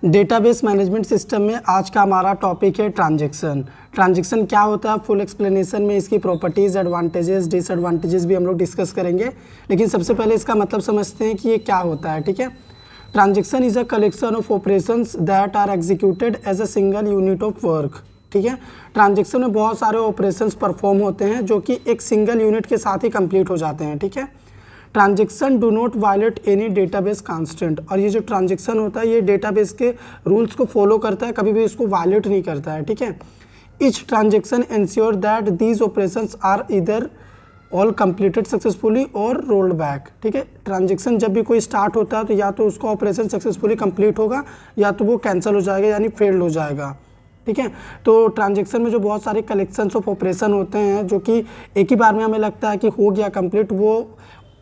Database management system में आज का हमारा टॉपिक है ट्रांजैक्शन। ट्रांजैक्शन क्या होता है, फुल एक्सप्लेनेशन में इसकी प्रॉपर्टीज़, एडवांटेजेस, डिसएडवांटेजेस भी हम लोग डिस्कस करेंगे। लेकिन सबसे पहले इसका मतलब समझते हैं कि ये क्या होता है। ठीक है, transaction is a collection of operations that are executed as a single unit of work. ठीक है, ट्रांजैक्शन में बहुत सारे ऑपरेशंस परफॉर्म होते हैं जो कि एक सिंगल यूनिट के साथ ही कंप्लीट हो जाते हैं। ठीक है, transaction do not violate any database constant. और ये जो ट्रांजैक्शन होता है ये डेटाबेस के रूल्स को फॉलो करता है, कभी भी इसको वायलेट नहीं करता है। ठीक है, each transaction ensure that these operations are either all completed successfully और रोल्ड बैक। ठीक है, ट्रांजैक्शन जब भी कोई स्टार्ट होता है तो या तो उसका ऑपरेशन सक्सेसफुली कंप्लीट होगा या तो वो कैंसिल हो जाएगा यानी फेल्ड हो जाएगा। ठीक है, तो ट्रांजैक्शन में जो बहुत सारे कलेक्शंस ऑफ ऑपरेशन होते हैं जो कि एक ही बार में हमें लगता है कि हो गया कंप्लीट, वो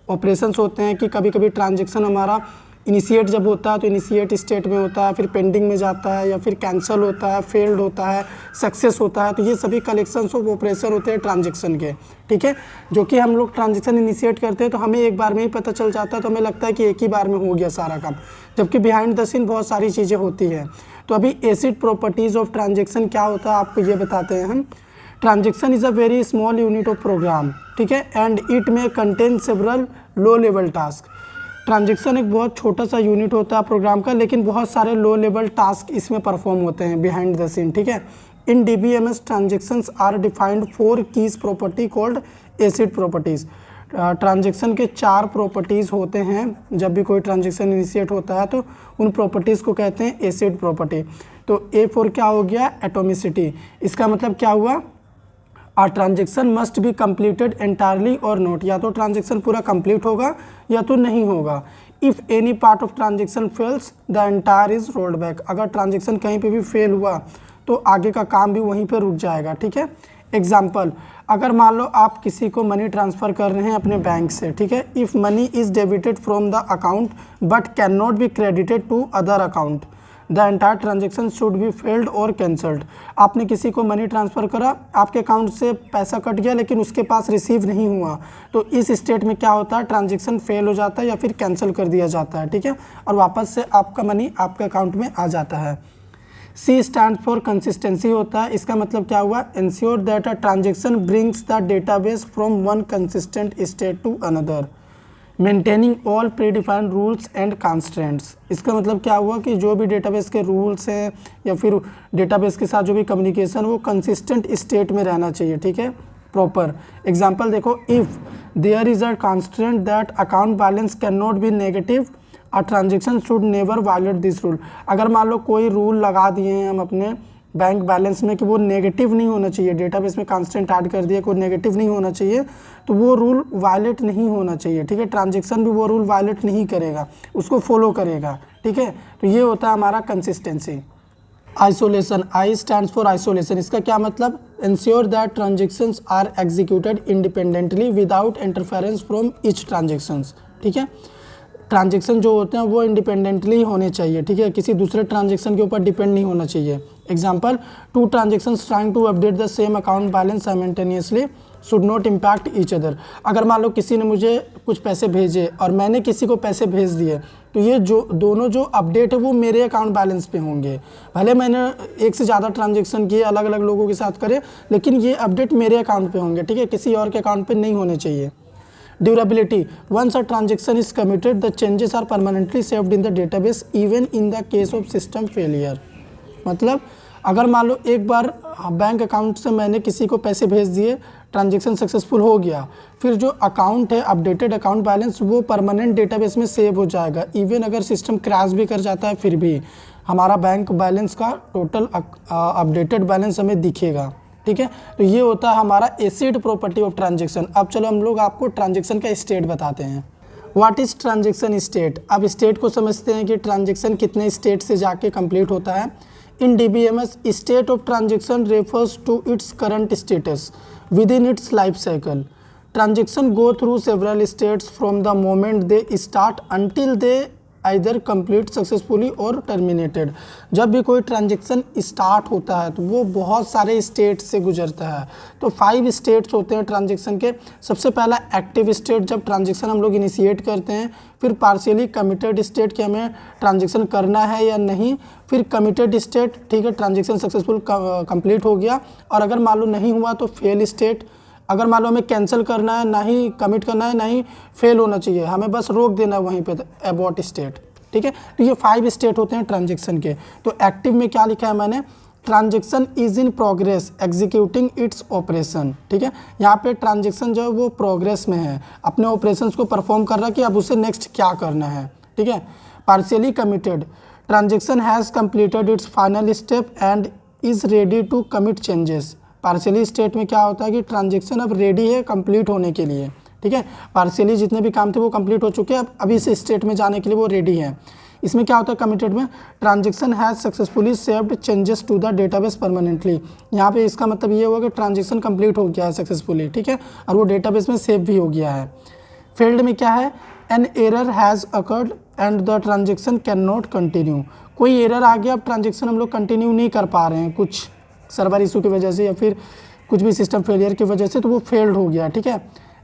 ऑपरेशंस होते हैं कि कभी कभी ट्रांजैक्शन हमारा इनिशिएट जब होता है तो इनिशिएट स्टेट में होता है, फिर पेंडिंग में जाता है या फिर कैंसिल होता है, फेल्ड होता है, सक्सेस होता है। तो ये सभी कलेक्शंस ऑफ ऑपरेशन होते हैं ट्रांजैक्शन के। ठीक है, जो कि हम लोग ट्रांजैक्शन इनिशिएट करते हैं तो हमें एक बार में ही पता चल जाता है, तो हमें लगता है कि एक ही बार में हो गया सारा काम, जबकि बिहाइंड द सीन बहुत सारी चीज़ें होती हैं। तो अभी एसिड प्रॉपर्टीज़ ऑफ ट्रांजैक्शन क्या होता है आपको ये बताते हैं हम। Transaction is a very small unit of program. ठीक है, एंड इट में contain several low level task. Transaction एक बहुत छोटा सा यूनिट होता है प्रोग्राम का, लेकिन बहुत सारे लो लेवल टास्क इसमें परफॉर्म होते हैं बिहाइंड द सीन। ठीक है, in DBMS transactions are defined 4 keys property called ACID properties. ट्रांजैक्शन के 4 प्रॉपर्टीज़ होते हैं। जब भी कोई ट्रांजैक्शन इनिशिएट होता है तो उन प्रॉपर्टीज़ को कहते हैं एसिड प्रॉपर्टी। तो A4 क्या हो गया, एटोमिसिटी। इसका मतलब क्या हुआ, a transaction must be completed entirely और नॉट। या तो ट्रांजैक्शन पूरा कंप्लीट होगा या तो नहीं होगा। If any part of transaction fails the entire is rolled back. अगर ट्रांजैक्शन कहीं पे भी फेल हुआ तो आगे का काम भी वहीं पे रुक जाएगा। ठीक है, एग्जाम्पल, अगर मान लो आप किसी को मनी ट्रांसफ़र कर रहे हैं अपने बैंक से। ठीक है, if money is debited from the account but can not be credited to other account the entire transaction should be failed और कैंसल्ड। आपने किसी को मनी ट्रांसफ़र करा, आपके अकाउंट से पैसा कट गया लेकिन उसके पास रिसीव नहीं हुआ, तो इस स्टेट में क्या होता है, ट्रांजेक्शन फेल हो जाता है या फिर कैंसिल कर दिया जाता है। ठीक है, और वापस से आपका मनी आपके अकाउंट में आ जाता है। C स्टैंड फॉर कंसिस्टेंसी होता है। इसका मतलब क्या हुआ, ensure that a transaction brings the database from one consistent state to another, maintaining all predefined rules and constraints. इसका मतलब क्या हुआ कि जो भी डेटाबेस के रूल्स हैं या फिर डेटाबेस के साथ जो भी कम्युनिकेशन वो कंसिस्टेंट स्टेट में रहना चाहिए। ठीक है, प्रॉपर। एग्जांपल देखो, if there is a constraint that account balance can not be negative, a transaction should never violate this rule. अगर मान लो कोई रूल लगा दिए हैं हम अपने बैंक बैलेंस में कि वो नेगेटिव नहीं होना चाहिए, डेटाबेस में कांस्टेंट ऐड कर दिया, कोई नेगेटिव नहीं होना चाहिए, तो वो रूल वायलेट नहीं होना चाहिए। ठीक है, ट्रांजैक्शन भी वो रूल वायलेट नहीं करेगा, उसको फॉलो करेगा। ठीक है, तो ये होता है हमारा consistency. Isolation, I stands for isolation. इसका क्या मतलब, ensure that transactions are executed independently without interference from each transactions. ठीक है, ट्रांजैक्शन जो होते हैं वो इंडिपेंडेंटली होने चाहिए। ठीक है, किसी दूसरे ट्रांजैक्शन के ऊपर डिपेंड नहीं होना चाहिए। Example, 2 transactions trying to update the same account balance simultaneously should not impact each other. अगर मान लो किसी ने मुझे कुछ पैसे भेजे और मैंने किसी को पैसे भेज दिए, तो ये जो दोनों जो अपडेट है वो मेरे अकाउंट बैलेंस पे होंगे। भले मैंने एक से ज़्यादा ट्रांजैक्शन किए, अलग अलग लोगों के साथ करे, लेकिन ये अपडेट मेरे अकाउंट पे होंगे। ठीक है, किसी और के अकाउंट पे नहीं होने चाहिए। Durability, once a transaction is committed, the changes are permanently saved in the database even in the case of system failure। मतलब अगर मान लो एक बार बैंक अकाउंट से मैंने किसी को पैसे भेज दिए, ट्रांजैक्शन सक्सेसफुल हो गया, फिर जो अकाउंट है अपडेटेड अकाउंट बैलेंस वो परमानेंट डेटाबेस में सेव हो जाएगा। इवन अगर सिस्टम क्रैश भी कर जाता है फिर भी हमारा बैंक बैलेंस का टोटल अपडेटेड बैलेंस हमें दिखेगा। ठीक है, तो ये होता है हमारा एसिड प्रॉपर्टी ऑफ ट्रांजैक्शन। अब चलो हम लोग आपको ट्रांजैक्शन का स्टेट बताते हैं। What is transaction state. अब स्टेट को समझते हैं कि ट्रांजैक्शन कितने स्टेट से जाके कंप्लीट होता है। In DBMS, state of transaction refers to its current status within its life cycle. Transaction go through several states from the moment they start until they either complete successfully और terminated. जब भी कोई transaction start होता है तो वो बहुत सारे स्टेट से गुजरता है। तो 5 स्टेट्स होते हैं ट्रांजेक्शन के। सबसे पहला एक्टिव स्टेट, जब ट्रांजेक्शन हम लोग इनिशिएट करते हैं। फिर पार्शियली कमिटेड स्टेट कि हमें ट्रांजेक्शन करना है या नहीं। फिर कमिटेड स्टेट, ठीक है ट्रांजेक्शन सक्सेसफुल कंप्लीट हो गया। और अगर मान लो नहीं हुआ तो फेल स्टेट, अगर मान लो हमें कैंसिल करना है, ना ही कमिट करना है, ना ही फेल होना चाहिए, हमें बस रोक देना है वहीं पे, अबॉर्ट स्टेट। ठीक है, तो ये 5 स्टेट होते हैं ट्रांजेक्शन के। तो एक्टिव में क्या लिखा है मैंने, transaction is in progress executing its operation. ठीक है, यहाँ पे ट्रांजेक्शन जो है वो प्रोग्रेस में है, अपने ऑपरेशंस को परफॉर्म कर रहा है कि अब उसे नेक्स्ट क्या करना है। ठीक है, partially committed, transaction has completed its final step and is ready to commit changes. Partially state में क्या होता है कि ट्रांजेक्शन अब रेडी है कंप्लीट होने के लिए। ठीक है, पार्शियली जितने भी काम थे वो कंप्लीट हो चुके हैं, अब अभी इस स्टेट में जाने के लिए वो रेडी है। इसमें क्या होता है कमिटेड में, transaction has successfully saved changes to the database permanently. यहाँ पे इसका मतलब ये होगा कि ट्रांजेक्शन कंप्लीट हो गया है सक्सेसफुली। ठीक है, और वो डेटाबेस में सेव भी हो गया है। फील्ड में क्या है, an error has occurred and the transaction can not continue. कोई एरर आ गया, अब ट्रांजेक्शन हम लोग कंटिन्यू नहीं कर पा रहे हैं, कुछ सर्वर इशू की वजह से या फिर कुछ भी सिस्टम फेलियर की वजह से, तो वो फेल्ड हो गया। ठीक है,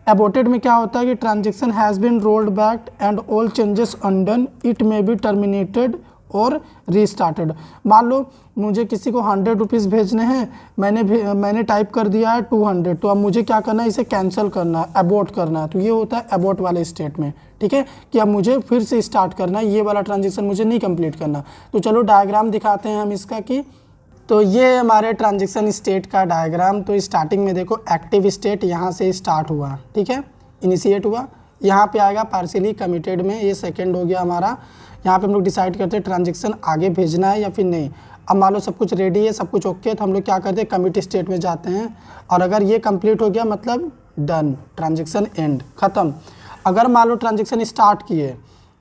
अबॉर्टेड में क्या होता है कि transaction has been rolled back and all changes undone, it may be terminated और रीस्टार्टेड। मान लो मुझे किसी को 100 रुपीज़ भेजने हैं, मैंने टाइप कर दिया है 200, तो अब मुझे क्या करना है, इसे कैंसिल करना है, अबॉर्ट करना है। तो ये होता है अबॉर्ट वाले स्टेट में। ठीक है, कि अब मुझे फिर से स्टार्ट करना है, ये वाला ट्रांजेक्शन मुझे नहीं कंप्लीट करना। तो चलो डायग्राम दिखाते हैं हम इसका कि, तो ये हमारे ट्रांजेक्शन स्टेट का डायग्राम। तो स्टार्टिंग में देखो एक्टिव स्टेट यहाँ से स्टार्ट हुआ, ठीक है, इनिशिएट हुआ, यहाँ पे आएगा पार्शियली कमिटेड में, ये सेकंड हो गया हमारा। यहाँ पे हम लोग डिसाइड करते हैं ट्रांजेक्शन आगे भेजना है या फिर नहीं। अब मान लो सब कुछ रेडी है, सब कुछ ओके, तो हम लोग क्या करते हैं, कमिट स्टेट में जाते हैं। और अगर ये कंप्लीट हो गया मतलब डन, ट्रांजेक्शन एंड, ख़त्म। अगर मान लो ट्रांजेक्शन स्टार्ट किए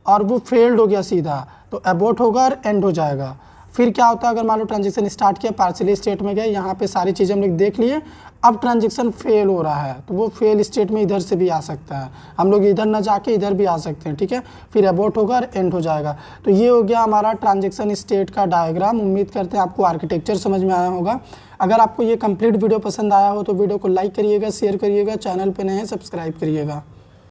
और वो फेल्ड हो गया सीधा, तो अबॉर्ट होगा और एंड हो जाएगा। फिर क्या होता है, अगर मान लो ट्रांजेक्शन स्टार्ट किया, पार्शियली स्टेट में गए, यहाँ पे सारी चीज़ें हम लोग देख लिए, अब ट्रांजेक्शन फेल हो रहा है, तो वो फेल स्टेट में इधर से भी आ सकता है, हम लोग इधर ना जाके इधर भी आ सकते हैं। ठीक है, फिर अबॉर्ट होगा और एंड हो जाएगा। तो ये हो गया हमारा ट्रांजेक्शन स्टेट का डायग्राम। उम्मीद करते हैं आपको आर्किटेक्चर समझ में आया होगा। अगर आपको ये कंप्लीट वीडियो पसंद आया हो तो वीडियो को लाइक करिएगा, शेयर करिएगा, चैनल पर नए हैं सब्सक्राइब करिएगा।